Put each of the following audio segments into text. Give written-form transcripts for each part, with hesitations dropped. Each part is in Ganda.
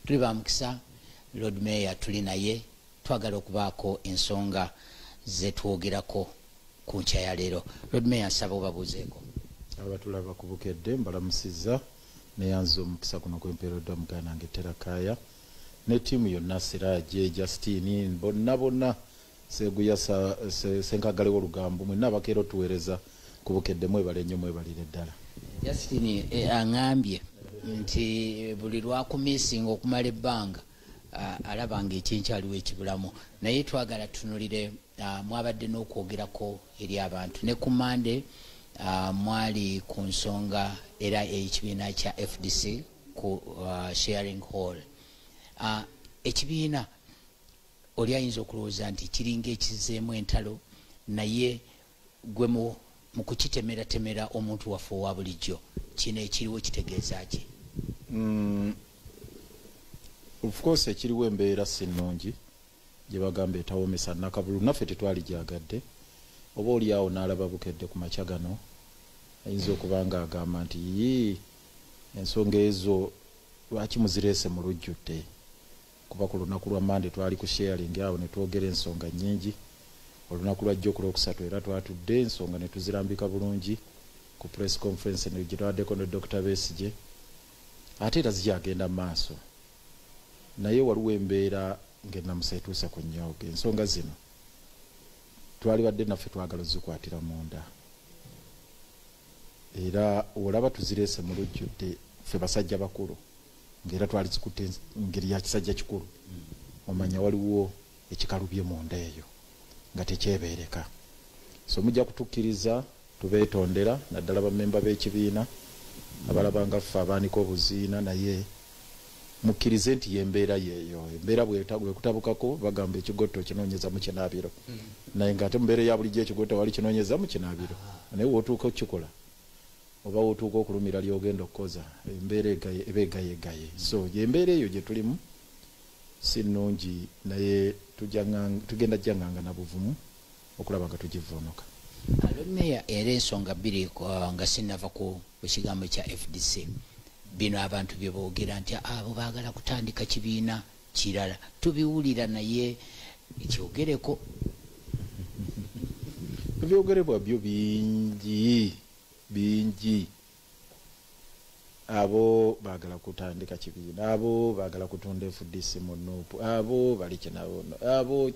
tuli ba mukisa Lord Mayor tuli naye twagala okubaako ensonga zetwogerako ku nkya ya leero. Lord Mayor nsaba obabuuzeeko. Abatulaba ku Bukedde mbalamusiza neyanza omukisa kuno kwempeereddwa muganda wange Terakaya ne ttiimu yonna Siraje Justine bonna Seguya Senkagalewo Lugambo mwenna abakeera tuweereza ku Bukedde mwebale nnyo mwebalire ddala. Justine aŋambye nti buli lwakumisinga okumala ebbanga alabanga ekyenkyaliwo ekibulamu naye twagala tunulire mwabadde n'okwogerako eri abantu ne ku Monday mwali ku nsonga era ekibiina kya FDC ku sharing hall. Ekibiina oli ayinza okulowooza nti kiringa ekizeemu entalo naye gwe mu kukitemeeratemera omuntu waffe owa bulijjo kino ekiriwo kitegeeza ki? Of course ekiriwo embeera si nnungi gye bagamba etawoomesa nakabulu naffe tetwali gyagadde oba oli awo n'alaba Bukedde ku makya gano ayinza okuba nga agamba nti ensonga ezo lwaki muzireese mu lujjudde kuba ku lunaku lwa Monday twali ku sharing awo ne twogera ensonga nnyingi. Olunaku lwa jjo ku Lwokusatu era twatudde ensonga ne tuzirambika bulungi ku press conference ne gye twaddeko ne Dr. Besigye ate era zikyagenda mu maaso naye waliwo embeera ng'ennamusa etuuse ku nnyooge. Ensonga zino twali badde naffe twagala ozikwatira munda era olaba tuzireese mu lujjudde ffe basajja bakulu ng'era twali zikutte ngeri ya kisajja kikulu omanya waliwo ekikalubye munda eyo nga tekyebeereka. So mujja kutukkiriza tubeetondera naddala bammemba b'ekibiina abalaba nga ffe abaanika obuziina naye mukkirize nti yembeera yeeyo embeera bwekutabukako bagamba ekigotto kinoonyeza mu kinaabiro naye ng'ate mumbeera ya bulijjo ekigotto wali kinoonyeza mu kinaabiro naye wootuuka okukikola oba wootuuka okulumira lyogenda okukoza embeera eba egayegaye. So yembeera eyo gye tulimu si nnungi naye tugenda jjanganga na buvumu okulaba nga tugivvuunuka. Lord Mayor era ensonga bbiri nga sinnava ku kigambo kya FDC bino abantu bye boogera nti abo baagala kutandika kibiina kirala tubiwulira naye ekyogereko ebyogerebwa byo bingi abo baagala kutandika kibiina abo baagala kutunda FDC mu Nuupu abo bali kinawono abo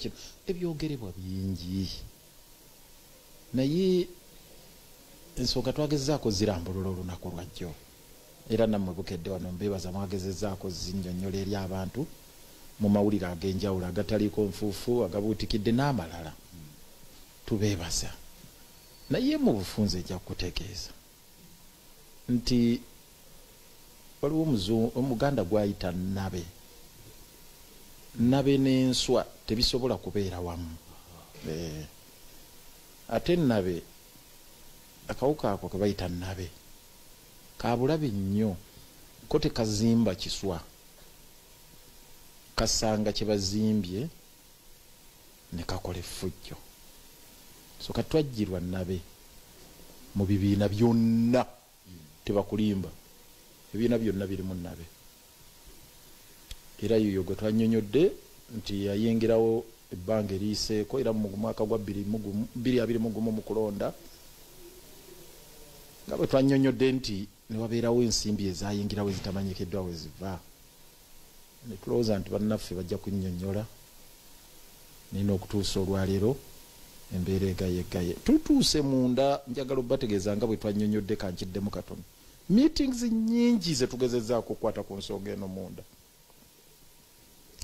ebyogerebwa bingi naye ensonga twagezezaako zirambulula olunaku lwajjo era nammwe Bukedde wano mbeebaza mwagezezaako zinnyonnyola eri abantu mu mawulire ag'enjawulo agataliiko nfuufu agabuutikidde n'amalala tubeebaza naye mu bufunze ejja kutegeeza nti waliwo omuganda gwayita nabe n'enswa tebisobola kubeera wamu. Ate nabe akawuka ako ke bayita nabe kabulabe nnyo ko tekazimba kiswa kasanga kye bazimbye ne kakola effujjo. So katwajjirwa nabe mu bibiina byonna tebakulimba ebibiina byonna birimu nabe era yoyo gwe twannyonnyodde nti yayingirawo ebbanga eriiseeko era mu mwaka gwa 2021 mu kulonda nga bwe twannyonnyodde nti ne wabeerawo ensimbi ezayingirawo ezitamanyikiddwa we ziva ne tulowooza nti bannaffe bajja kunnyonnyola nina okutuusa olwaleero embeera egayegaye tutuuse munda njagala obategeeza nga bwe twannyonnyodde kankiddemu katono meetings nnyingi ze tugezezaako okukwata ku nsonga eno munda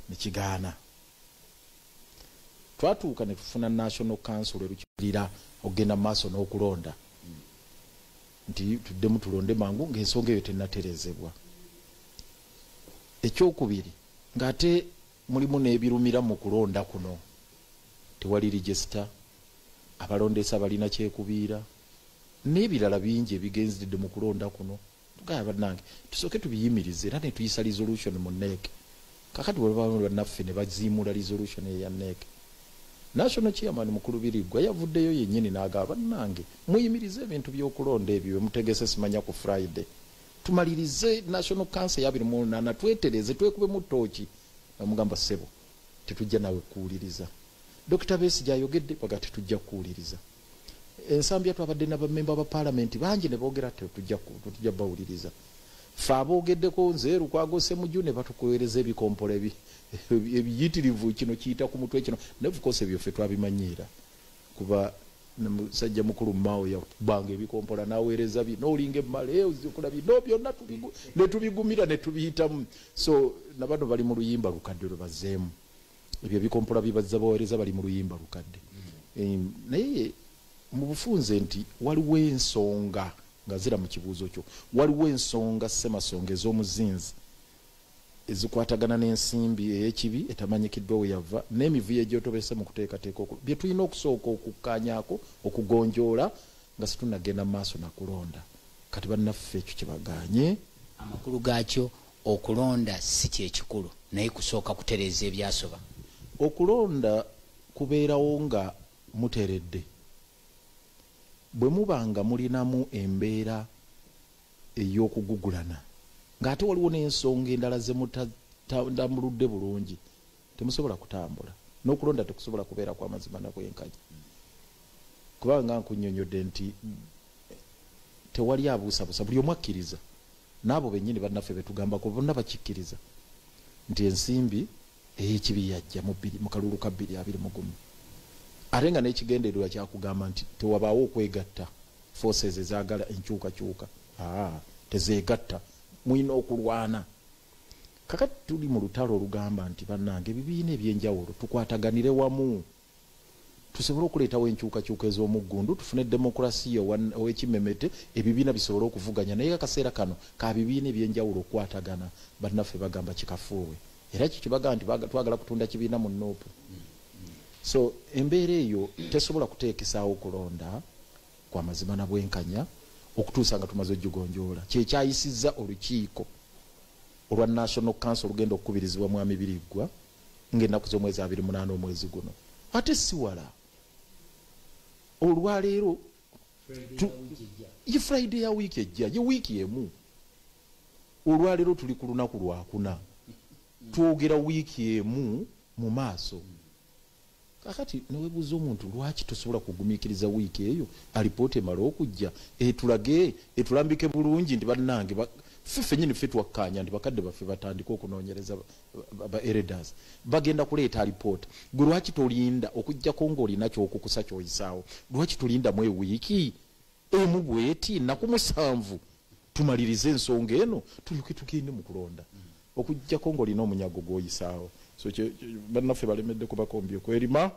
nekigaana. Twatuuka ne tufuna National Council erukirira okugenda maaso n'okulonda nti tuddemu tulonde mangu ng'ensonga eyo tennatereezebwa. Ekyokubiri ng'ate mulimu n'ebirumira mu kulonda kuno tewali register abalondeesa balina kyekubiira n'ebirala bingi ebigenzedde mu kulonda kuno tugamba bannange tusooke tubiyimirize era ne tuyisa resolution mu NEC. Kakati bannaffe ne baziimula resolution eya NEC. National Chairman mukulu Birigwa yavuddeyo yennyini n'agamba bannange muyimirize ebintu by'okulonda ebyo mutegese simanya ku Friday tumalirize national council ya 2008 twetereze twekube mu tooki amugamba sebo tetujja nawe kuwuliriza Dr. Besigye ayogedde baga tetujja kuwuliriza ensambi yatwabadde n'abamemba ba parliament bangi ne boogera tetujja bawuliriza fe aboogeddeko nze Lukwago mu June batukolereza ebikompolo ebiyitirivu kino kiyita ku mutwe kino naye of course ebyo ffe twabimanyiira kuba musajja mukulu mao yakubanga ebikompola naweereza bi n'olinga emmale ozikola bino byonna ne tubigumira ne tubiyitamu so nabano bali mu luyimba lukadde lwe bazzeemu ebyo ebikompola bibazza baweereza bali mu luyimba lukadde naye mu bufunze nti waliwo ensonga nga zira mu kibuuzo kyo waliwo ensonga ssemasonga ez'omuzinzi ezikwatagana n'ensimbi ey'ekibi etamanyikiddwa we yava n'emivuyo egyotobese mu kuteekateeka bye tulina okusooka okukkaanyaako okugonjoola nga situnagenda mu maaso nakulonda kati bannaffe ekyo kyebaganye amakulu gaakyo okulonda si kyekikulu naye kusooka kutereeza ebyasoba okulonda kubeerawo nga muteredde bwe muba nga mulinamu embeera ey'okugugulana ng'ate waliwo n'ensonga endala ze mutambuludde bulungi temusobola kutambula n'okulonda tekusobola kubeera kwa mazima nakwenkanya kubanga nkunnyonnyodde nti tewali abuusabuusa buli omu akkiriza n'abo bennyini bannaffe betugambako bonna bakikkiriza nti ensimbi ey'ekibi yajja mu kalulu ka 2021 ate nga n'ekigendererwa kyakugamba nti tewabaawo okwegatta forces ezaagala enkyukakyuka tezeegatta mwina okulwana kakati tuli mu lutalo olugamba nti bannange ebibiina ebyenjawulo tukwataganire wamu tusobole okuleetawo enkyukakyuka ez'omuggundu tufune demokrasiya ow'ekimemete ebibiina bisobole okuvuganya naye akaseera kano ka bibiina ebyenjawulo okukwatagana bannaffe bagamba kikafuuwe era kikyo bagamba nti twagala kutunda kibiina mu nuupu so embeera eyo tesobola kuteekesaawo kulonda kwa mazima na bwenkanya okutuusa nga tumaze ogigonjoola kyekyayisizza olukiiko olwa national council olugenda okukubirizibwa mwami Biriggwa ng'ennaku z'omwezi 28 omwezi guno ate si wala olwaleero ye Friday ya wiiki ejja ye wiiki emu olwaleero tuli ku lunaku lwakuna twogera wiiki emu mu maaso kakati newebuuza omuntu lwaki tosobola kugumiikiriza wiiki eyo alipoota emala okujja etulambike bulungi nti bannange ffe nyini ffe twakkaanya nti bakadde baffe batandika okunoonyereza ba elders bagenda kuleeta alipoota gwe lwaki tolinda okujjako ng'olina kyokukusa kyoyisaawo lwaki tolindamu ewiiki emu bweti nnaku 7 tumalirize ensonga eno tulyoke tugende mu kulonda okujjako ng'olina omunyago gw'oyisaawo so bannaffe balemedde kubakombi okwerima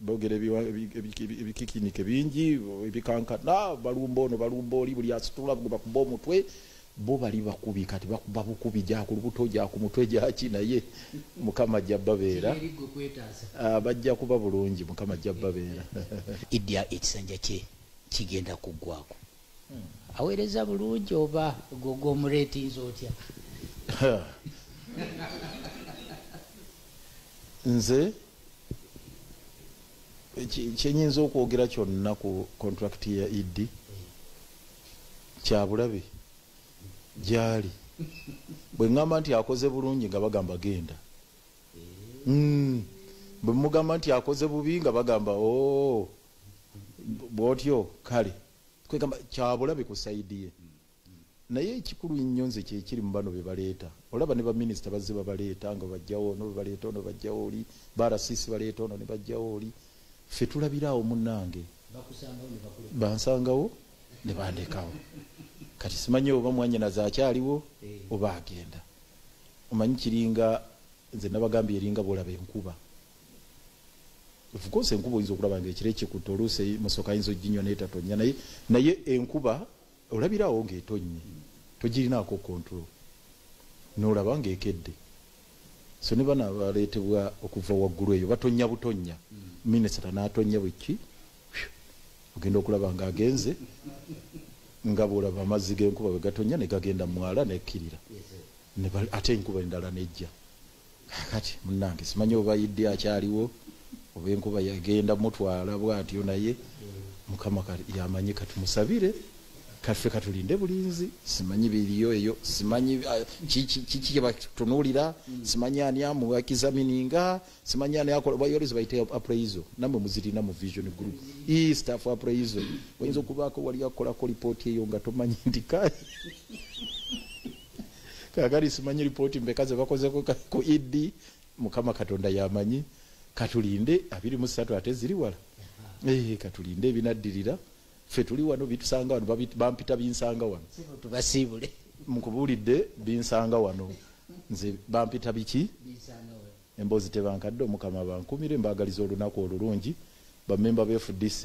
boogera ebikikinike bingi ebikankana balumba ono balumba oli buli asitula bakuba omutwe bo bali bakubi kati bakuba bukubi gyaku lubuto gyaku mutwe gyaki naye mukama ajja babeera bajja kuba bulungi mukama ajja babeera idya ekisanja kye kigenda kuggwako aweereza bulungi oba gomureetinza otya nze kyenyinza okwogera kyonna ku contract ya idi kyabulabe gyali bwe ŋŋamba nti akoze bulungi nga bagamba genda bwe mugamba nti akoze bubi nga bagamba bwotyo kale kwegamba kyabulabe ku saidi ye naye ekikulu nnyo nze kyekiri mu bano be baleeta olaba ne baminisita bazze babaleeta nga bajjawo ono bebaleeta ono bajjawo oli barasisi baleeta ono ne bajjawo oli ffe tulabiraawo munnange bansangawo ne bandekawo kati simanyi oba mwanyinaze akyaliwo oba agenda omanyi kiringa nze nabagambye eringa bwolaba enkuba of course enkuba oyinza okulaba nga ekire kikutte oluusi musoka ayinza oginywa naye tatonya naye enkuba olabiraawo ng'etonnye togirinaako control n'olaba ng'ekedde so ne bana baleetebwa okuva waggulu eyo batonya butonya minisita n'atonya bweki ogenda okulaba ng'agenze nga bwolaba amazzi g'enkuba bwe gatonya ne gagenda mwala nekkirira ate enkuba endala nejja kati munnange simanyi oba yidde akyaliwo oba enkuba yagenda mutwala bwatyo naye mukama yamanyi kati musabire kaffe katulinde bulinzi simanyi biriyo eyo simanyi kiki batunuulira simanyi ani amuwakizamininga simanyi ani akola bayolezi bayite appraisal namwe muzirina mu vision group staff appraisal oyinza okubaako wali akolako lipooti eyo nga tomanyi nti kayi kakali simanyi lipooti mbekaze bakozeko ku idi mukama katonda yamanyi katulinde 23 ate ziri wala katulinde ebinaddirira ffe tuli wano bitusanga wano bampita binsanga wano tubasiibule mukubulidde binsanga wano nze bampita biki emboozi tebankadde omukama bankumire mbagaliza olunaku olulungi bamemba ba FDC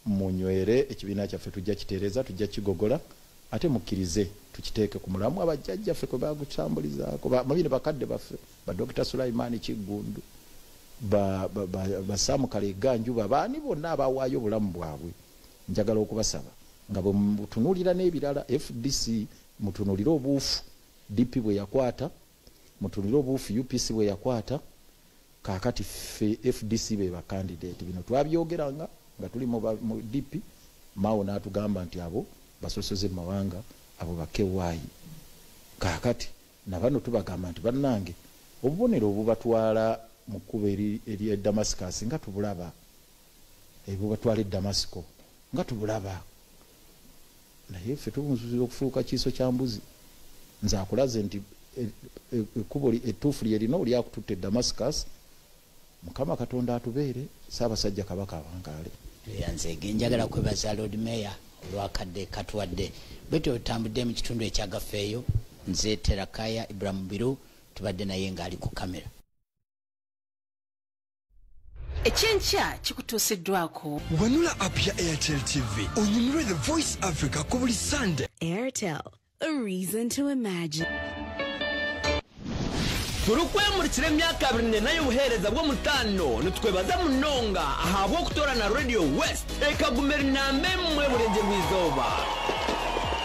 munywere ekibiina kyaffe tujja kitereeza tujja kigogola ate mukkirize tukiteeke ku mulamu abajjajja ffe kwe bagukyambulizaako mabine bakadde baffe ba Dr. Sulaiman Kigundu ba Samu Kalega Njuba baani bonna abawaayo obulamu bwabwe njagala okubasaba nga bwe mutunuulira n'ebirala FDC mutunuulire obuufu DP bwe yakwata mutunuulire obuufu UPC bwe yakwata kaakati ffe FDC be ba candidate bino twabyogeranga nga tuli mu DP Mao n'atugamba nti abo basosoze mawanga abo bakewaayi kaakati nabano tubagamba nti bannange obubonero obubatwala mu kkubo eri Damascus nga tubulaba ebo batwala Damasco nga tubulaba naye ffe tubunzuzira okufuuka kiiso kya mbuzi nze akulaze nti ekkubo ettuufu lyerina oli akututte Damascus mukama katonda atubeere Ssaabasajja Kabaka abangaale yanzege njagala kwebaza Lord Mayor olwakadde katuwadde bwetyo otambudde mu kitundu ekyagafa eyo nze Terakaya Ibrahim Biru tubadde naye ng'ali ku kamera ekyenkya kikutuusiddwako wanula app ya Airtel TV onyumirwe The Voice Africa ku buli Sunday. Airtel, a reason to imagine. turukwemurikira emyaka 24 y'obuheereza bw'omutano nitwebaza munonga ahabwo okutora na Radio West ekagumira inamba emwe burenje bw'izooba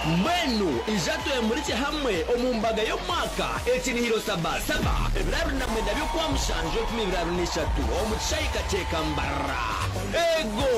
mbwenu ijatwemurike hamwe omu mbaga y'omwaka ekinihiro sabasaba ebirabiri na mwenda by'okuwa mushanje 2023 omu kishayika ky'ekambara ego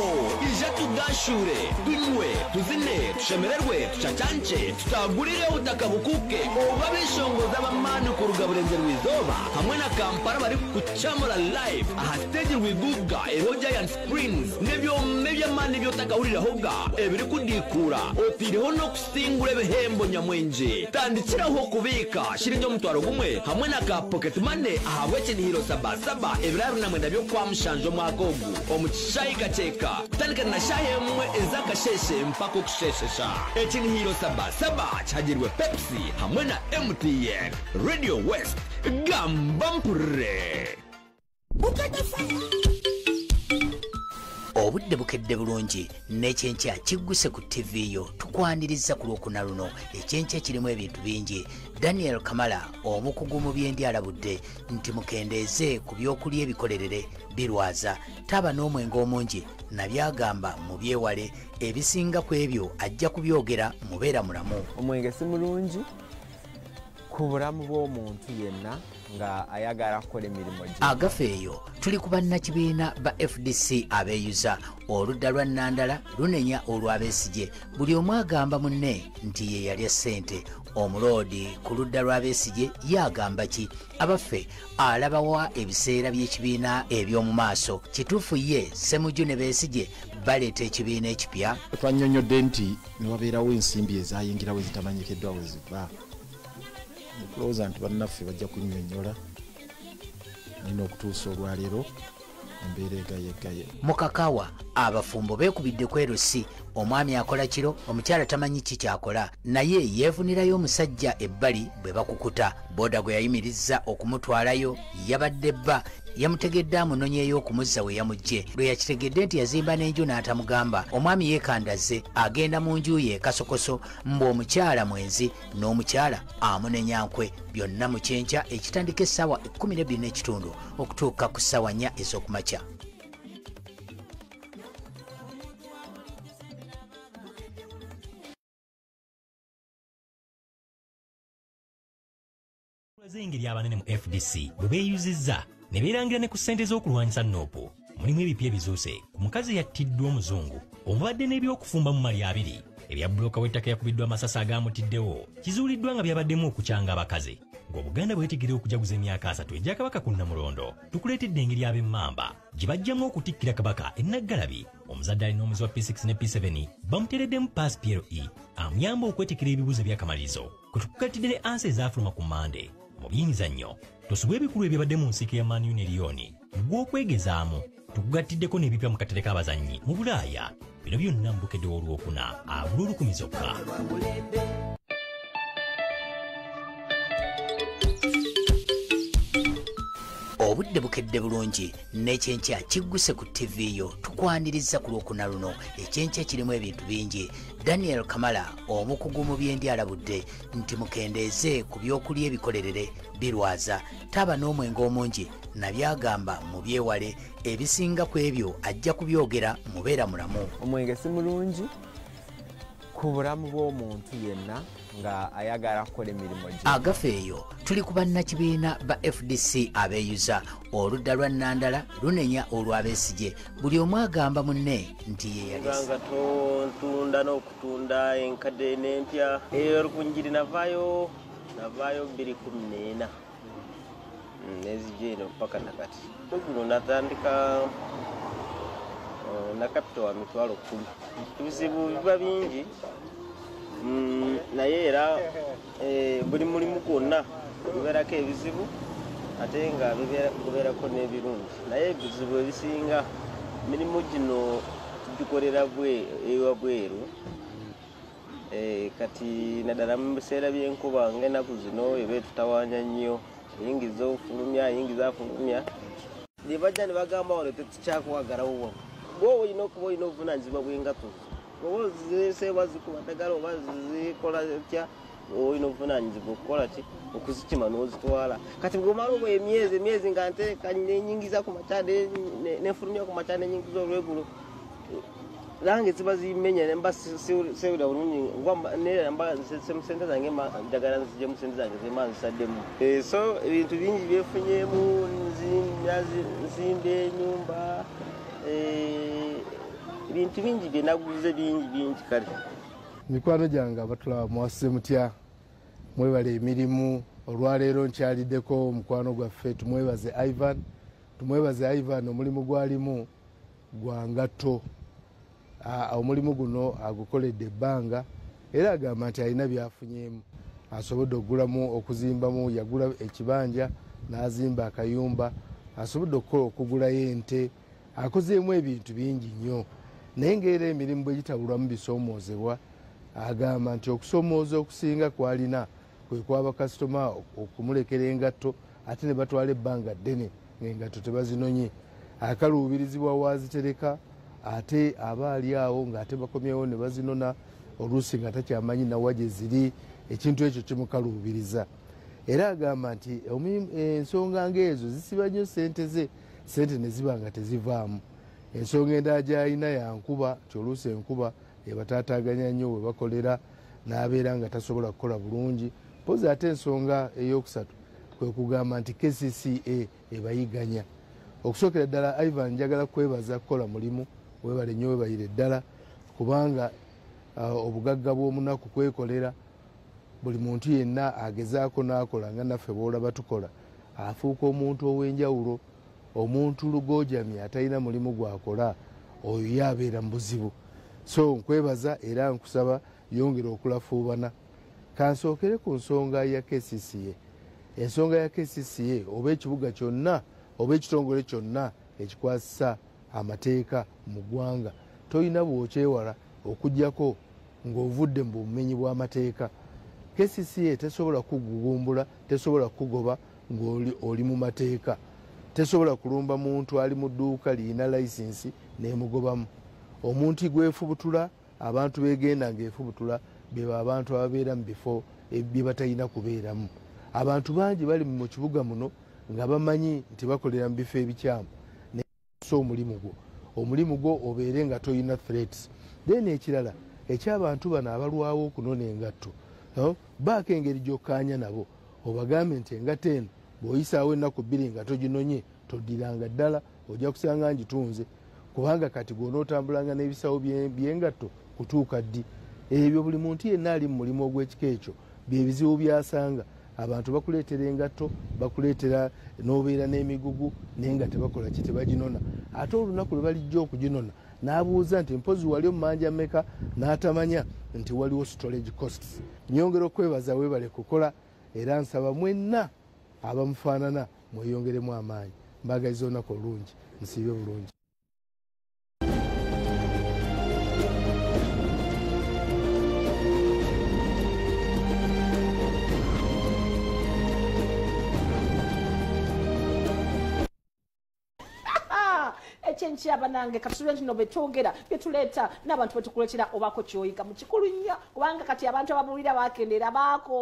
ijatugashure tunywe tuzine tushemererwe tucacance tutagurire ubutaka bukuke oba bishongoza abamani ku rugaburenze rw'izoba hamwe na Kampala bari kucamura live aha stage rwiguga ero Giant Springs n'ebyome by'amani by'otakahurirahoga ebiri kudikura otiriho no singule ebihembo nyamwenje tandikiraho kubika shiringi omutwaro gumwe hamwe na ka pocket money ahabwe ekinihiro sabasaba ebirabiri na mwenda by'okuwa mushanje omwaka ogu omu kishayika kyeka kutandikana na shahemwe ezakasheshe mpaka okusheshesha ekinihiro sabasaba kyagirwe Pepsi hamwe na MTN Radio West gamba mpurre obudde bukedde bulungi n'ekyenkya kigguse ku TV yo tukwaniriza ku lwokuna luno ekyenkya kirimu ebintu bingi Daniel Kamala omukugu mu byendi alabudde nti mukendeeze ku byokulya ebikolerere birwaza taba n'omwenge omungi nabyagamba mu byewale ebisinga ku ebyo ajja kubyogera mubeera mulamu omwenge si mulungi ku bulamu bw'omuntu yenna nga ayagala kukola emirimu gye Agafa eyo tuli ku bannakibiina ba FDC abeeyuza oludda lwa Nandala lunenya olwa Besigye buli omu agamba munne nti ye yalya ssente omuloodi ku ludda lwa Besigye yagamba ki abaffe alabawa ebiseera by'ekibiina eby'omu maaso kituufu ye Ssemujju ne Besigye baleeta ekibiina ekipya twannyonnyodde nti ne wabeerawo ensimbi ezayingirawo ezitamanyikiddwa we ziva kulowooza nti bannaffe bajja kunnyonnyola nina okutuusa olwaleero embeera egayegaye mu Kakawa abafumbo beekubidde ku erosi omwami akola kiro omukyala tamanyi ki kyakola naye yeefunirayo omusajja ebbali bwe bakukuta booda gwe yayimirizza okumutwalayo yabadde bba yamutegedde amunonyeeyo okumuzza we yamugje lwe yakitegedde nti yazimba n'enju n'atamugamba omwami yeekandaze agenda mu nju ye kasokoso mbu omukyala mwenzi n'omukyala amunenya nkwe byonna mu kyenkya ekitandika essaawa 12:30 okutuuka ku ssaawa 4 ez'okumakya engeri abanene mu FDC bwe beeyuzizza ne beerangira ne ku ssente z'okulwanyisa noopo mulimu ebipya ebizuuse ku mukazi yattiddwa omuzungu omubadde n'ebyokufumba mu mali 2 ebya bbulooka w'ettaka yakubiddwa amasasi agaamutiddewo kizuuliddwa nga byabaddemu okukyanga abakazi ng'obuganda bwetegerera okujaguza emyaka 3 egya kabaka ku Nnamulondo tukuleetedde engeri ab'emmamba gye bajjamu okutikkira kabaka ennaggalabi omuzadde alina omwezi wa P6 ne P7 bamuteereddemu pass PLE amuyamba okwetikira ebibuuzo ebyakamalizo kwe tukugattidde ne ansi ezaafuluma ku Mande mu byemizannyo tosubwa ebikulu ebyabadde mu nsiike ya Man U ne Lyon gw'okwegezaamu tukugattiddeko n'ebipya mu katale k'abazannyi mu Bulaaya bino byonna mu bukedde olwokuna abula 10 zokka. obudde bukedde bulungi n'ekyenkya kigguse ku TV yo tukwaniriza ku lwokuna luno ekyenkya kirimu ebintu bingi. Daniel Kamala omukugu mu byendi alabudde nti mukendeeze ku byokulya ebikolerere birwaza taba n'omwenge omungi nabyagamba mu byewale ebisinga ku ebyo ajja kubyogera mubeera mulamu. omwenge si mulungi ku bulamu bw'omuntu yenna nga ayagala kukola emirimu gye. Agafa eyo tuli ku bannakibiina ba FDC abeeyuza oludda lwa Nandala lunenya olwa besigye buli omu agamba munne nti yeyalya ntunda n'okutunda enkadde n'empya eyo olukunjiri navaayo 214 nezijja eno paka nakati guno natandika na kapito wa 10,000 ebizibu biba bingi naye era buli mulimu gwonna gubeerako ebizibu ate nga gubeerako n'ebirungi naye ebizibu ebisinga mirimu gino tugikolera ewa bweru kati naddala mu biseera by'enkuba ng'ennaku zino eba etutawaanya nnyo eyingiza ofulumya eyingiza afulumya ne bajja ne bagamba wano tetukyakwagalawo wano gwe olina okuba olina obuvunaanyizibwa bw'engato oba ziseebwa zikuba ddagala oba zikola etya olina obuvunaanyizibwa okukola ki okuzikima n'ozitwala kati bw'omala obwo emyezi nga nteeka nenyingiza ku makya nefulumya ku makya nenyingiza olweggulo nange ziba zimenya nemba sewulira bulungi mba sente zange njagala nzije mu sente zange zema nzisaddemu so ebintu bingi byefunyemu nzimba ennyumba ebintu bingi byenaguze bingi kale. mikwano gyange abatulaba muwasize mutya mwebale emirimu olwaleero nkyaliddeko mukwano gwaffe tumwebaze Ivan omulimu gwalimu gwa ngatto omulimu guno agukoledde ebbanga era agamba nti alina byafunyemu asobodde okugulamu okuzimbamu yagula ekibanja n'azimba akayumba asobodde okugulayo ente akozeemu ebintu bingi nnyo naye ngaera emirimu bwe gitabulwamu bisoomozebwa agamba nti okusoomooza okusinga kwalina kwe kwaba kasitoma okumulekera engatto ate ne batwala ebbanga ddene ng'engatto tebazinonye akaluubirizibwa wazitereka ate aba ali awo ng'ate bakomyewo ne bazinona oluusi nga takyamanyi nawa gye ziri ekintu ekyo kimukaluubiriza era agamba nti ensonga ng'ezo zisiba nnyo sente ne ziba nga tezivaamu ensonga endala gy'alina yankuba nti oluusi enkuba ebataataaganya nnyo we bakolera n'abeera nga tasobola kukola bulungi pozi ate ensonga ey'okusatu kwe kugamba nti KCCA ebayiganya okusookera ddala Ivan njagala kwebaza kukola mulimu webale nnyo webayire ddala kubanga obugagga bw'omunaku kwekolera buli muntu yenna agezaako n'akola nga naffe boolaba tukola afuuka omuntu ow'enjawulo omuntu lugojamye atalina mulimu gwakola oyo yabeera mu buzibu so nkwebaza era nkusaba yongera okulafuubana kansookere ku nsonga ya KCCA ensonga ya KCCA oba ekibuga kyonna oba ekitongole kyonna ekikwasisa amateeka mu ggwanga tolina bw'okyewala okugjako ng'ovudde mu bumenyi bw'amateeka KCCA tesobola kugugumbula tesobola kugoba ng'oli mu mateeka tesobola kulumba muntu ali mu dduuka liyina layisinsi n'emugobamu omuntu gwefubutula abantu begenda ng'efubutula beba abantu ababeera mu bifo bye batalina kubeeramu abantu bangi bali mu kibuga muno nga bamanyi nti bakolera mu bifo ebikyamu so omulimu gwo obeere nga toyina threats then ekirala ekyabantu bano abalwawo okunona engatto baako engeri gy'okkaanya nabo obagambe nti engatto eno bw'oyisaawo ennaku 2 nga toginonye toddiranga ddala ojja kusanga ngitunze kubanga kati gw'onootambulanga n'ebisawo by'engatto kutuuka ddi ebyo buli muntu yenna ali mu mulimu ogw'ekika ekyo byebizibu byasanga. Abantu bakuleetera engatto, bakuleetera n'obeera n'emigugu naye nga tebakola ki, tebaginona. Ate olunaku lwe balijja okuginona n'abuuza nti mpozi wali omumanja mmeka, n'atamanya nti waliwo storage costs. Nyongera okwebaza weebale kukola era nsaba mwenna abamufaanana mweyongeremu amaanyi. Mbagaliza olunaku olungi, nsiibe bulungi. Ekyenkya banange katulenti no betwogera byetuleeta n'abantu betukuletera obako kyoyiga mu kikulu nnyo kubanga kati abantu ababuulira bakendera baako.